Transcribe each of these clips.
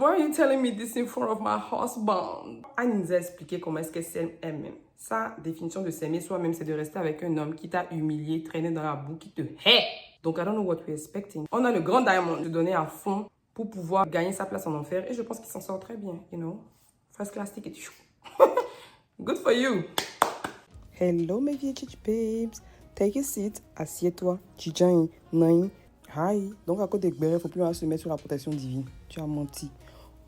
Why are you telling me this in front of my husband? Anne nous a expliqué comment est-ce qu'elle s'aime elle-même. Sa définition de s'aimer soi-même, c'est de rester avec un homme qui t'a humilié, traîné dans la boue, qui te hait. Donc, I don't know what we're expecting. On a le grand Diamond de donner à fond pour pouvoir gagner sa place en enfer. Et je pense qu'il s'en sort très bien, you know. First class ticket. Good for you. Hello mes vieux chichi babes. Take a seat, assieds-toi. Chichani, nai. Hi. Donc à côté de Gbéré, il ne faut plus se mettre sur la protection divine. Tu as menti.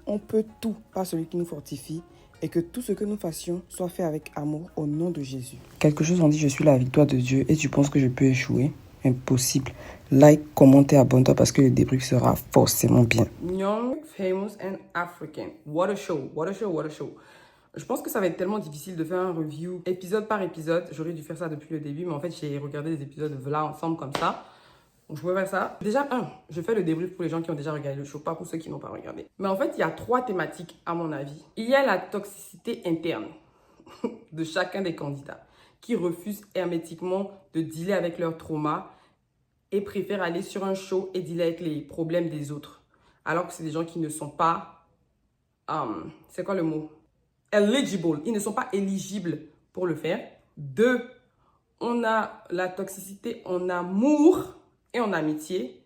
On peut tout par celui qui nous fortifie et que tout ce que nous fassions soit fait avec amour au nom de Jésus. Quelque chose on dit je suis la victoire de Dieu et tu penses que je peux échouer? Impossible. Like, commente, abonne-toi parce que le débrief sera forcément bien. Young, famous and African. What a show, what a show, what a show. Je pense que ça va être tellement difficile de faire un review épisode par épisode. J'aurais dû faire ça depuis le début, mais en fait, j'ai regardé les épisodes là ensemble comme ça. Donc, je peux faire ça. Déjà, je fais le débrief pour les gens qui ont déjà regardé le show, pas pour ceux qui n'ont pas regardé. Mais en fait, il y a 3 thématiques, à mon avis. Il y a la toxicité interne de chacun des candidats qui refusent hermétiquement de dealer avec leur trauma et préfèrent aller sur un show et dealer avec les problèmes des autres. Alors que c'est des gens qui ne sont pas... c'est quoi le mot? Eligible. Ils ne sont pas éligibles pour le faire. 2, on a la toxicité en amour et en amitié.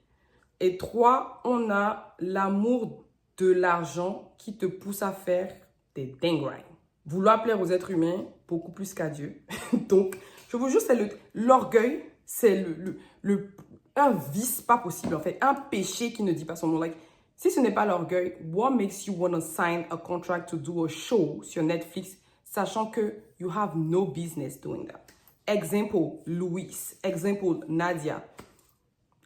Et 3, on a l'amour de l'argent qui te pousse à faire des dingueries. Vouloir plaire aux êtres humains beaucoup plus qu'à Dieu. Donc, je vous jure, c'est l'orgueil, c'est un vice pas possible en fait, un péché qui ne dit pas son nom. Like, si ce n'est pas l'orgueil, what makes you want to sign a contract to do a show sur Netflix, sachant que you have no business doing that? Example, Louis. Example, Nadia.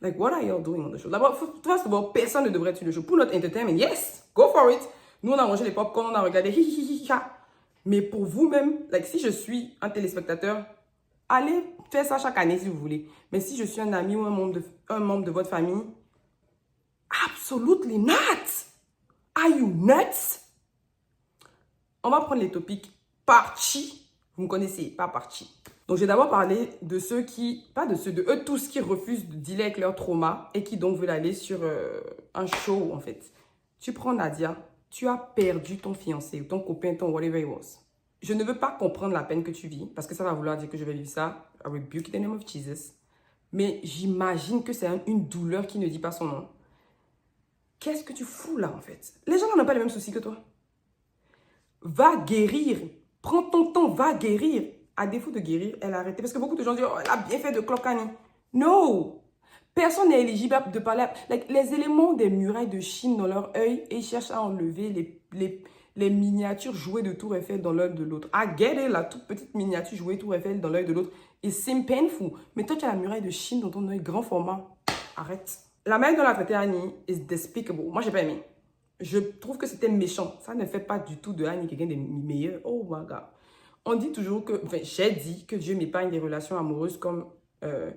Like, what are y'all doing on the show? D'abord, first of all, personne ne devrait être sur le show. Pour notre entertainment, yes, go for it. Nous, on a mangé les popcorn, on a regardé hi. Mais pour vous-même, like, si je suis un téléspectateur, allez faire ça chaque année si vous voulez. Mais si je suis un ami ou un membre de votre famille, absolutely not. Are you nuts? On va prendre les topics partie. Vous me connaissez, pas partie. Donc, je vais d'abord parler de ceux qui, pas de ceux, de eux tous qui refusent de dealer avec leur trauma et qui donc veulent aller sur un show, en fait. Tu prends Nadia, tu as perdu ton fiancé, ton copain, ton whatever it was. Je ne veux pas comprendre la peine que tu vis, parce que ça va vouloir dire que je vais vivre ça. I rebuke in the name of Jesus. Mais j'imagine que c'est une douleur qui ne dit pas son nom. Qu'est-ce que tu fous là, en fait? Les gens n'ont pas les mêmes soucis que toi. Va guérir. Prends ton temps, va guérir. À défaut de guérir, elle a arrêté. Parce que beaucoup de gens disent, oh, elle a bien fait de cloque Annie. No! Personne n'est éligible de parler. Like, les éléments des murailles de Chine dans leur œil et ils cherchent à enlever les miniatures jouets de Tour Eiffel dans l'œil de l'autre. I get it, la toute petite miniature jouée Tour Eiffel dans l'œil de l'autre. It seems painful. Mais toi, tu as la muraille de Chine dans ton œil grand format. Arrête. La manière dont elle a traité Annie is despicable. Moi, j'ai pas aimé. Je trouve que c'était méchant. Ça ne fait pas du tout de Annie quelqu'un des meilleurs. Oh my God. On dit toujours que... Enfin, j'ai dit que Dieu m'épargne des relations amoureuses comme le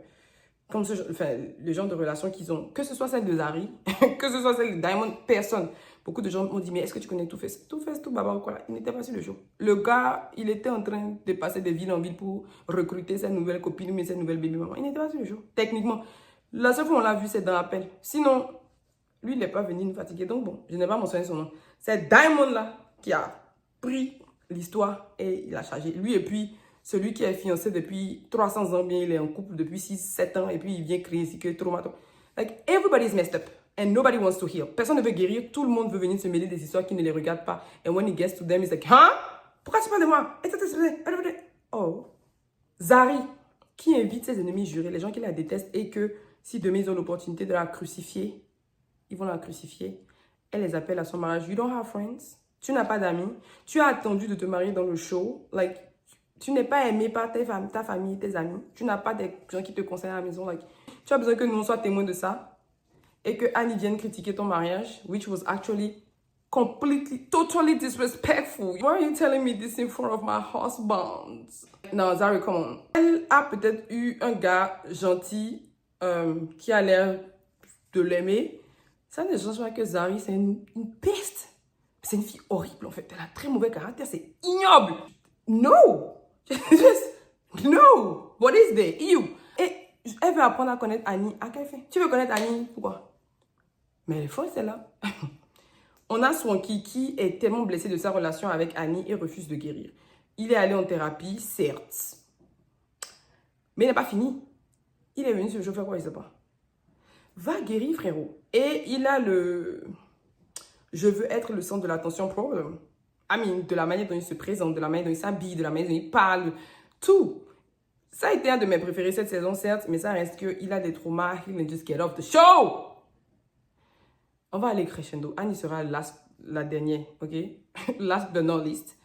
genre de relations qu'ils ont. Que ce soit celle de Zari, que ce soit celle de Diamond, personne. Beaucoup de gens m'ont dit, mais est-ce que tu connais Two Face? Two Face, tout baba ou quoi? Il n'était pas sur le show. Le gars, il était en train de passer de ville en ville pour recruter sa nouvelle copine ou sa nouvelle baby maman. Il n'était pas sur le show. Techniquement, la seule fois où on l'a vu, c'est dans l'appel. Sinon, lui, il n'est pas venu nous fatiguer. Donc bon, je n'ai pas mentionné son nom. C'est Diamond là qui a pris l'histoire et il a chargé. Lui et puis celui qui est fiancé depuis 300 ans, bien il est en couple depuis 6-7 ans et puis il vient crier ici que traumato. Like, everybody's messed up and nobody wants to heal. Personne ne veut guérir, tout le monde veut venir se mêler des histoires qui ne les regardent pas. And when it gets to them, it's like, hein? Pourquoi tu parles de moi? Oh. Zari, qui invite ses ennemis jurés, les gens qui la détestent et que si demain ils ont l'opportunité de la crucifier, ils vont la crucifier. Elle les appelle à son mariage. You don't have friends. Tu n'as pas d'amis. Tu as attendu de te marier dans le show. Like, tu n'es pas aimé par ta famille, tes amis. Tu n'as pas des gens qui te conseillent à la maison. Like, tu as besoin que nous soyons témoins de ça. Et que Annie vienne critiquer ton mariage, which was actually completely, totally disrespectful. Why are you telling me this in front of my husband? Non, Zari, come on. Elle a peut-être eu un gars gentil qui a l'air de l'aimer. Ça ne change pas que Zari, c'est une peste. C'est une fille horrible, en fait. Elle a très mauvais caractère. C'est ignoble. No. Just, no. What is there? You. Et elle veut apprendre à connaître Annie. À quel fait? Tu veux connaître Annie? Pourquoi? Mais elle est folle, celle-là. On a Swanky qui est tellement blessé de sa relation avec Annie et refuse de guérir. Il est allé en thérapie, certes. Mais il n'est pas fini. Il est venu se chauffer quoi, il ne sait pas. Va guérir, frérot. Et il a le... Je veux être le centre de l'attention problème. De la manière dont il se présente, de la manière dont il s'habille, de la manière dont il parle. Tout. Ça a été un de mes préférés cette saison, certes, mais ça reste qu'il a des traumas. He can just get off the show. On va aller crescendo. Annie sera la dernière, ok? Last but not least.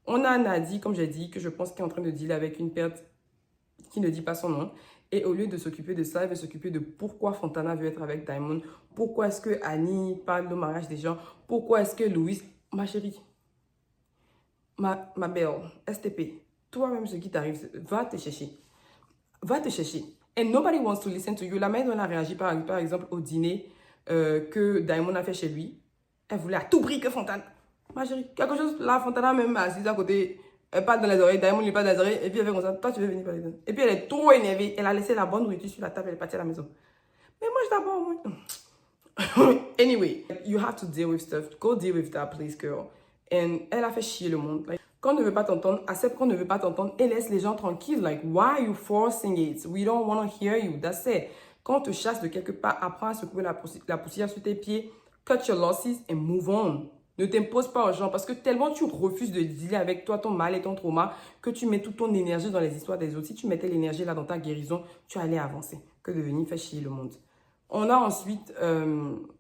On a Nadie, comme j'ai dit, que je pense qu'il est en train de dealer avec une perte qui ne dit pas son nom. Et au lieu de s'occuper de ça, il va s'occuper de pourquoi Fontana veut être avec Diamond. Pourquoi est-ce que Annie parle du mariage des gens. Pourquoi est-ce que Louise... Ma chérie, ma belle, STP, toi-même, ce qui t'arrive, va te chercher. Va te chercher. And nobody wants to listen to you. La mère dont elle a réagi, par exemple, au dîner que Diamond a fait chez lui, elle voulait à tout prix que Fontana... Ma chérie, quelque chose, là, Fontana même assise à côté, elle parle dans les oreilles, Diamond lui parle dans les oreilles, et puis elle fait comme ça, toi tu veux venir parler. Et puis elle est trop énervée, elle a laissé la bonne nourriture sur la table, elle est partie à la maison. Mais moi, je d'abord, moi. Anyway, you have to deal with stuff. Go deal with that, please, girl. And elle a fait chier le monde. Like, quand on ne veut pas t'entendre, accepte qu'on ne veut pas t'entendre et laisse les gens tranquilles. Like, why are you forcing it? We don't want to hear you. That's it. Quand on te chasse de quelque part, apprends à secouer la poussière sur tes pieds. Cut your losses and move on. Ne t'impose pas aux gens parce que tellement tu refuses de dealer avec toi, ton mal et ton trauma, que tu mets toute ton énergie dans les histoires des autres. Si tu mettais l'énergie là dans ta guérison, tu allais avancer. Que de venir faire chier le monde. On a ensuite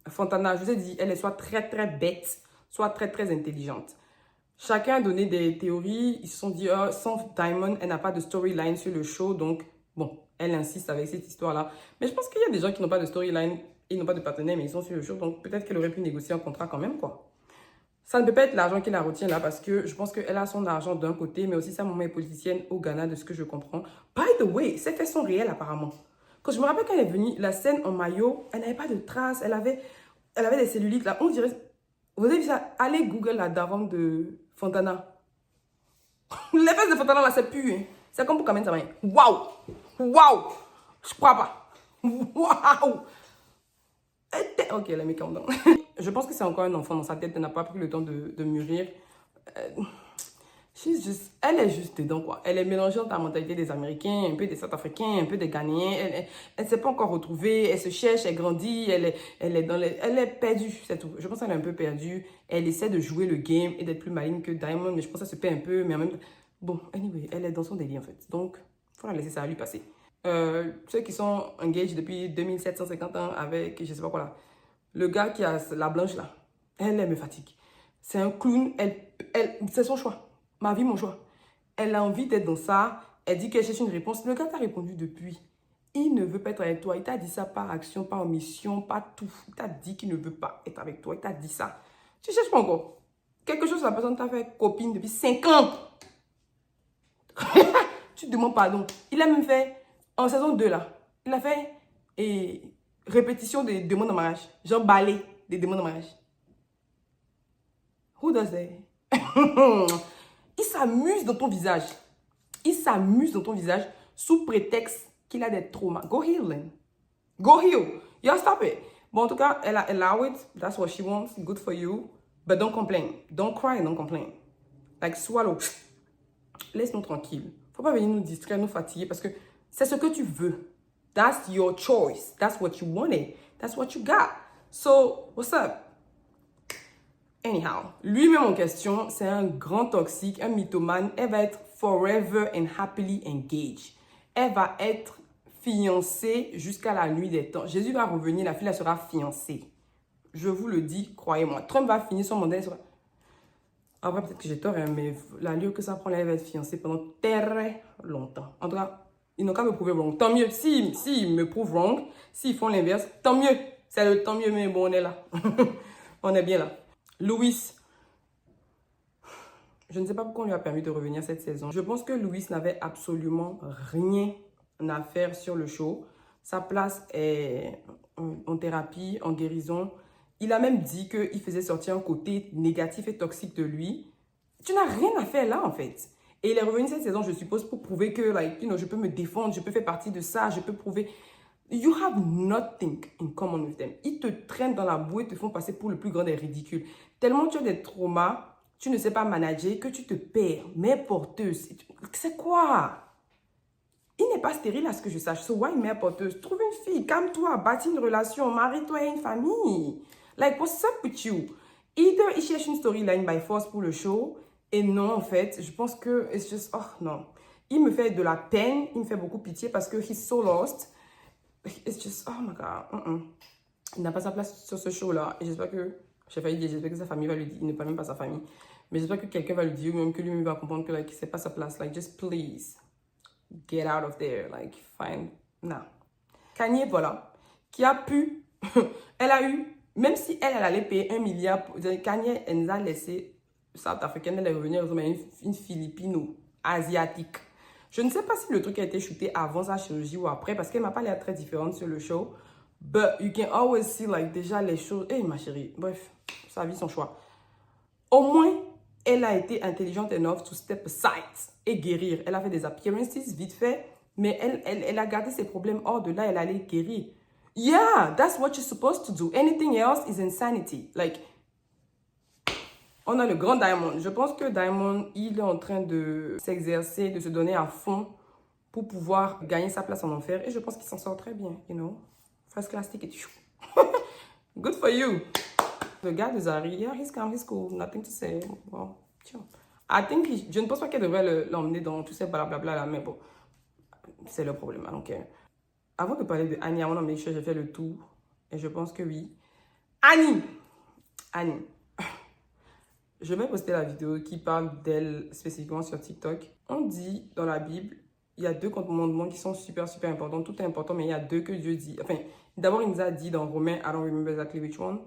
Fontana. Je vous ai dit, elle est soit très très bête, soit très très intelligente. Chacun a donné des théories. Ils se sont dit, oh, sans Diamond, elle n'a pas de storyline sur le show. Donc, bon, elle insiste avec cette histoire-là. Mais je pense qu'il y a des gens qui n'ont pas de storyline, ils n'ont pas de partenaire, mais ils sont sur le show. Donc, peut-être qu'elle aurait pu négocier un contrat quand même, quoi. Ça ne peut pas être l'argent qui la retient là parce que je pense qu'elle a son argent d'un côté, mais aussi sa maman est politicienne au Ghana, de ce que je comprends. By the way, ses faits sont réels apparemment. Quand je me rappelle quand elle est venue, la scène en maillot, elle n'avait pas de traces, elle avait des cellulites là. On dirait, vous avez vu ça? Allez Google la daronne de Fontana. Les fesses de Fontana là, c'est pu. Hein. C'est comme pour Kamen Samaï. Waouh! Waouh! Je crois pas. Waouh! Ok, la make down. Je pense que c'est encore un enfant dans sa tête. Elle n'a pas pris le temps de mûrir. Elle est juste dedans, quoi. Elle est mélangée entre la mentalité des Américains, un peu des South-Africains, un peu des Ghanéens. Elle ne s'est pas encore retrouvée. Elle se cherche, elle grandit. Elle est perdue, c'est tout. Je pense qu'elle est un peu perdue. Elle essaie de jouer le game et d'être plus maligne que Diamond. Mais je pense que ça se perd un peu. Mais en même temps... Bon, anyway, elle est dans son délire, en fait. Donc, il faut la laisser ça lui passer. Ceux qui sont engagés depuis 2750 ans avec, je sais pas quoi là, le gars qui a la blanche là, elle me fatigue. C'est un clown, c'est son choix. Ma vie, mon choix. Elle a envie d'être dans ça, elle dit qu'elle cherche une réponse. Le gars t'a répondu depuis. Il ne veut pas être avec toi. Il t'a dit ça par action, par omission, pas tout. Il t'a dit qu'il ne veut pas être avec toi. Il t'a dit ça. Tu cherches pas encore. Quelque chose, la personne t'a fait copine depuis 5 ans. Tu te demandes pardon. Il a même fait... En saison 2, là, il a fait répétition des demandes en mariage. Genre balai des demandes en mariage. Who does that? Il s'amuse dans ton visage. Il s'amuse dans ton visage sous prétexte qu'il a des traumas. Go heal, then. Go heal. Yeah, stop it. Bon, en tout cas, elle a allow it. That's what she wants. Good for you. But don't complain. Don't cry, don't complain. Like, swallow. Laisse-nous tranquille. Faut pas venir nous distraire, nous fatiguer parce que c'est ce que tu veux. That's your choice. That's what you wanted. That's what you got. So, what's up? Anyhow, lui-même en question, c'est un grand toxique, un mythomane. Elle va être forever and happily engaged. Elle va être fiancée jusqu'à la nuit des temps. Jésus va revenir, la fille elle sera fiancée. Je vous le dis, croyez-moi. Trump va finir son mandat. Après, peut-être que j'ai tort, hein, mais l'allure que ça prend, elle va être fiancée pendant très longtemps. En tout cas, ils n'ont qu'à me prouver wrong. Tant mieux. S'ils me prouvent wrong, s'ils font l'inverse, tant mieux. C'est le tant mieux, mais bon, on est là. On est bien là. Louis. Je ne sais pas pourquoi on lui a permis de revenir cette saison. Je pense que Louis n'avait absolument rien à faire sur le show. Sa place est en thérapie, en guérison. Il a même dit qu'il faisait sortir un côté négatif et toxique de lui. Tu n'as rien à faire là, en fait. Et il est revenu cette saison, je suppose, pour prouver que, like, you know, je peux me défendre, je peux faire partie de ça, je peux prouver... You have nothing in common with them. Ils te traînent dans la boue et te font passer pour le plus grand des ridicules. Tellement tu as des traumas, tu ne sais pas manager, que tu te perds. Mère porteuse, c'est quoi? Il n'est pas stérile à ce que je sache. So why mère porteuse? Trouve une fille, calme-toi, bâtis une relation, marie-toi et une famille. Like, what's up with you? Either il cherche une storyline by force pour le show, et non, en fait, je pense que it's just, oh non. Il me fait de la peine, il me fait beaucoup pitié parce que he's so lost. It's just, oh my God. Il n'a pas sa place sur ce show-là. Et j'espère que, j'ai failli dire, j'espère que sa famille va lui dire, il n'est pas même pas sa famille. Mais j'espère que quelqu'un va lui dire, ou même que lui-même va comprendre que, like, c'est pas sa place. Like, just please, get out of there. Like, fine. Non. Kanye, voilà, qui a pu, elle a eu, même si elle allait payer 1 milliard, Kanye, elle nous a laissé, South Africaine, elle est revenue, une Philippine ou asiatique. Je ne sais pas si le truc a été shooté avant sa chirurgie ou après, parce qu'elle m'a pas l'air très différente sur le show. But you can always see, like, déjà les choses. Hey, ma chérie, bref, sa vie, son choix. Au moins, elle a été intelligente enough to step aside et guérir. Elle a fait des appearances vite fait, mais elle a gardé ses problèmes hors de là, elle allait guérir. Yeah, that's what you're supposed to do. Anything else is insanity. Like, on a le grand Diamond. Je pense que Diamond, il est en train de s'exercer, de se donner à fond pour pouvoir gagner sa place en enfer. Et je pense qu'il s'en sort très bien, you know. First class ticket. Good for you. Le gars de Zari, yeah, he's calm, he's cool, nothing to say. Well, chill. I think je ne pense pas qu'elle devrait l'emmener dans tout ces blablabla là, mais bon, c'est le problème. Donc, avant de parler de Annie, I want to make sure j'ai fait le tour. Et je pense que oui. Annie. Je vais poster la vidéo qui parle d'elle spécifiquement sur TikTok. On dit dans la Bible, il y a 2 commandements qui sont super importants. Tout est important, mais il y a 2 que Dieu dit. Enfin, d'abord, il nous a dit dans Romains, I don't remember exactly which one.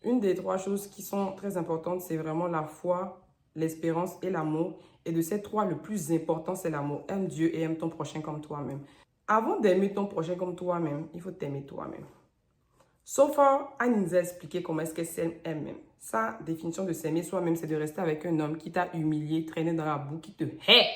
Une des 3 choses qui sont très importantes, c'est vraiment la foi, l'espérance et l'amour. Et de ces 3, le plus important, c'est l'amour. Aime Dieu et aime ton prochain comme toi-même. Avant d'aimer ton prochain comme toi-même, il faut t'aimer toi-même. So far, Annie nous a expliqué comment est-ce qu'elle s'aime elle-même. Sa définition de s'aimer soi-même, c'est de rester avec un homme qui t'a humilié, traîné dans la boue, qui te hait.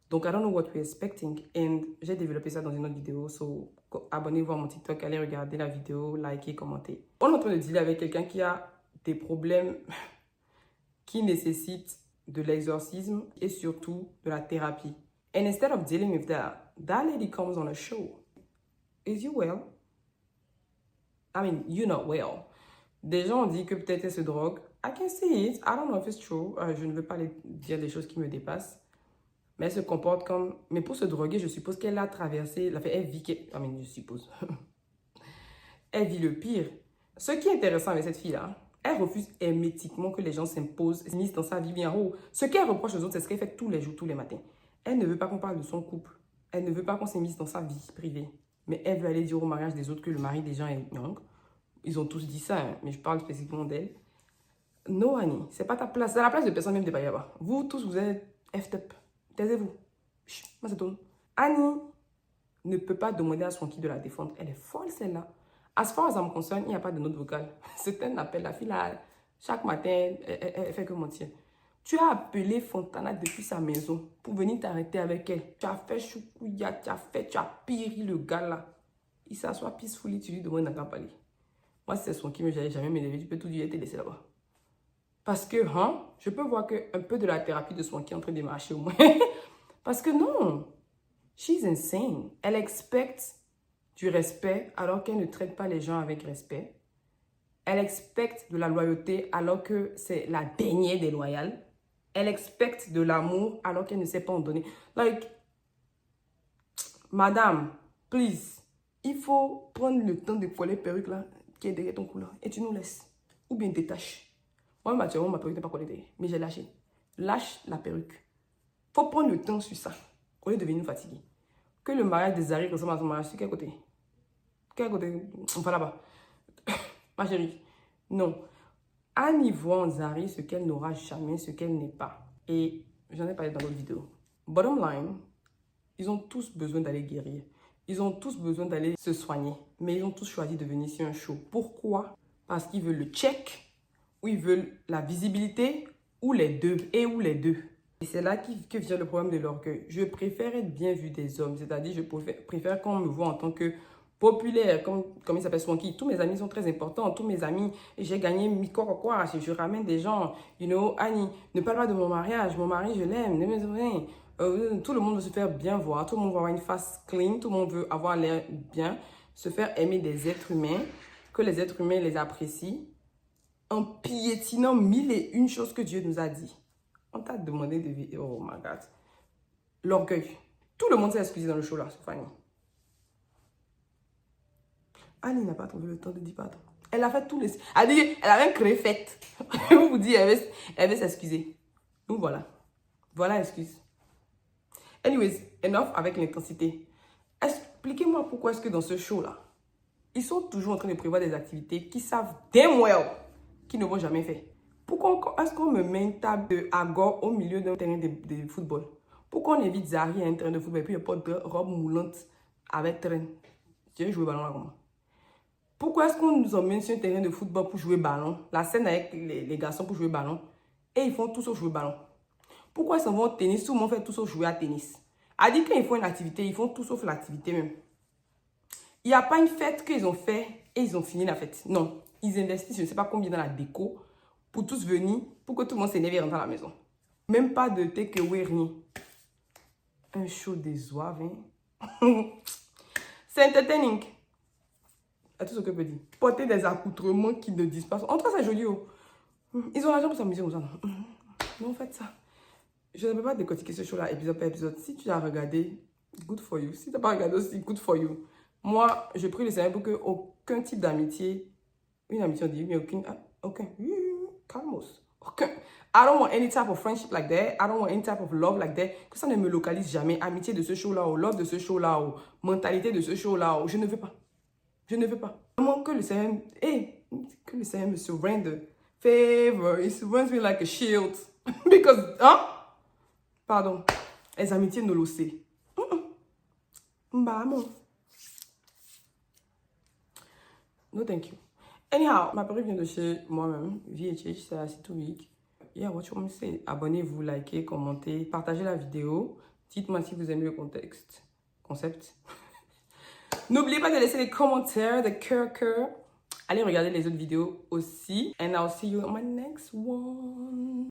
Donc, I don't know what you're expecting. And j'ai développé ça dans une autre vidéo. So, abonnez-vous à mon TikTok, allez regarder la vidéo, likez, commentez. On est en train de dealer avec quelqu'un qui a des problèmes qui nécessitent de l'exorcisme et surtout de la thérapie. And instead of dealing with that lady comes on a show. Is you well? I mean, you're not well. Des gens ont dit que peut-être elle se drogue. I can see it. I don't know if it's true. Je ne veux pas dire des choses qui me dépassent. Mais elle se comporte comme... Mais pour se droguer, je suppose qu'elle a traversé... Elle vit... I mean, je suppose. Elle vit le pire. Ce qui est intéressant avec cette fille-là, elle refuse hermétiquement que les gens s'imposent, s'immiscent dans sa vie bien haut. Ce qu'elle reproche aux autres, c'est ce qu'elle fait tous les jours, tous les matins. Elle ne veut pas qu'on parle de son couple. Elle ne veut pas qu'on s'immisce dans sa vie privée. Mais elle veut aller dire au mariage des autres que le mari des gens est young. Ils ont tous dit ça, hein, mais je parle spécifiquement d'elle. No, Annie, c'est pas ta place. C'est la place de personne même de Bayaba. Vous tous, vous êtes effed up. Taisez-vous. Moi, c'est tout. Annie ne peut pas demander à son qui de la défendre. Elle est folle, celle-là. As far as I'm concerned, il n'y a pas de note vocale. C'est un appel. La fille, là, chaque matin, elle fait que mentir. Tu as appelé Fontana depuis sa maison pour venir t'arrêter avec elle. Tu as fait choukouya, tu as piri le gars, là. Il s'assoit peacefully, tu lui demandes à parler. Moi, c'est son qui me j'allais jamais m'élever. Tu peux tout dire et te laisser là-bas. Parce que, je peux voir qu'un peu de la thérapie de son qui est en train de marcher au moins. Parce que non, she's insane. Elle expecte du respect alors qu'elle ne traite pas les gens avec respect. Elle expecte de la loyauté alors que c'est la dernière des loyales. Elle expecte de l'amour alors qu'elle ne sait pas en donner. Like, madame, please, il faut prendre le temps de coller perruque là qui est derrière ton cou là et tu nous laisses. Ou bien détache. Moi, ma perruque n'est pas collée derrière, mais j'ai lâché. Lâche la perruque. Faut prendre le temps sur ça au lieu de venir fatiguer. Que le mariage de Zari ressemble à son mariage, sur quel côté? Quel côté? On va là-bas. Ma chérie, non. Annie voit en Zari ce qu'elle n'aura jamais, ce qu'elle n'est pas. Et j'en ai parlé dans l'autre vidéo. Bottom line, ils ont tous besoin d'aller guérir. Ils ont tous besoin d'aller se soigner. Mais ils ont tous choisi de venir sur un show. Pourquoi? Parce qu'ils veulent le check, ou ils veulent la visibilité, ou les deux. Et ou les deux. Et c'est là que vient le problème de l'orgueil. Je préfère être bien vu des hommes, c'est-à-dire je préfère qu'on me voit en tant que populaire, comme il s'appelle Swanky. Tous mes amis sont très importants, tous mes amis, j'ai gagné quoi, je ramène des gens, you know, Annie, ne parle pas de mon mariage, mon mari, je l'aime, tout le monde veut se faire bien voir, tout le monde veut avoir une face clean, tout le monde veut avoir l'air bien, se faire aimer des êtres humains, que les êtres humains les apprécient, en piétinant mille et une choses que Dieu nous a dit. On t'a demandé de vivre, oh my God, l'orgueil. Tout le monde s'est excusé dans le show là, Fanny. Annie n'a pas trouvé le temps de dire pardon. Elle a fait tout les... Elle a même créé fête. On vous dit, elle veut s'excuser. Donc voilà. Voilà l'excuse. Anyways, enough avec l'intensité. Expliquez-moi pourquoi est-ce que dans ce show-là, ils sont toujours en train de prévoir des activités qui savent damn well qu'ils ne vont jamais faire. Pourquoi est-ce qu'on me met une table de agor au milieu d'un terrain de football? Pourquoi on invite Zari à un terrain de football et puis il n'y a pas de robe moulante avec traîne? Je vais jouer au ballon là comment? Pourquoi est-ce qu'on nous emmène sur un terrain de football pour jouer ballon? La scène avec les garçons pour jouer ballon. Et ils font tout sauf jouer ballon. Pourquoi ils s'en vont au tennis? Tout le monde fait tout sauf jouer à tennis. A dit quand ils font une activité, ils font tout sauf l'activité même. Il n'y a pas une fête qu'ils ont fait et ils ont fini la fête. Non. Ils investissent je ne sais pas combien dans la déco pour tous venir, pour que tout le monde s'énerve et rentre à la maison. Même pas de takeaway, rien. Un show des zouaves, hein? C'est entertaining. À tout ce que je peux dire. Porter des accoutrements qui ne disent pas. En tout cas, c'est joli. Oh. Ils ont l'argent pour s'amuser aux gens. Non, faites ça. Je ne peux pas décortiquer ce show-là épisode par épisode. Si tu l'as regardé, good for you. Si tu n'as pas regardé aussi, good for you. Moi, je prie le Seigneur pour qu'aucun type d'amitié, une amitié, on dit, mais aucun. Calmos. Aucun. I don't want any type of friendship like that. I don't want any type of love like that. Que ça ne me localise jamais. Amitié de ce show-là, ou love de ce show-là, ou mentalité de ce show-là, ou je ne veux pas. Je ne veux pas. Vraiment que le Seigneur, que le Seigneur me surrender. Favor, it surrounds me like a shield. Because, hein? Pardon. Les amitiés ne le savent. Bah, bon. No, thank you. Anyhow, ma perruque vient de chez moi-même. VHH, c'est assez tout week. Yeah, what you want me to say? Abonnez-vous, likez, commentez, partagez la vidéo. Dites-moi si vous aimez le concept. N'oubliez pas de laisser les commentaires, de cœur. Allez regarder les autres vidéos aussi. And I'll see you on my next one.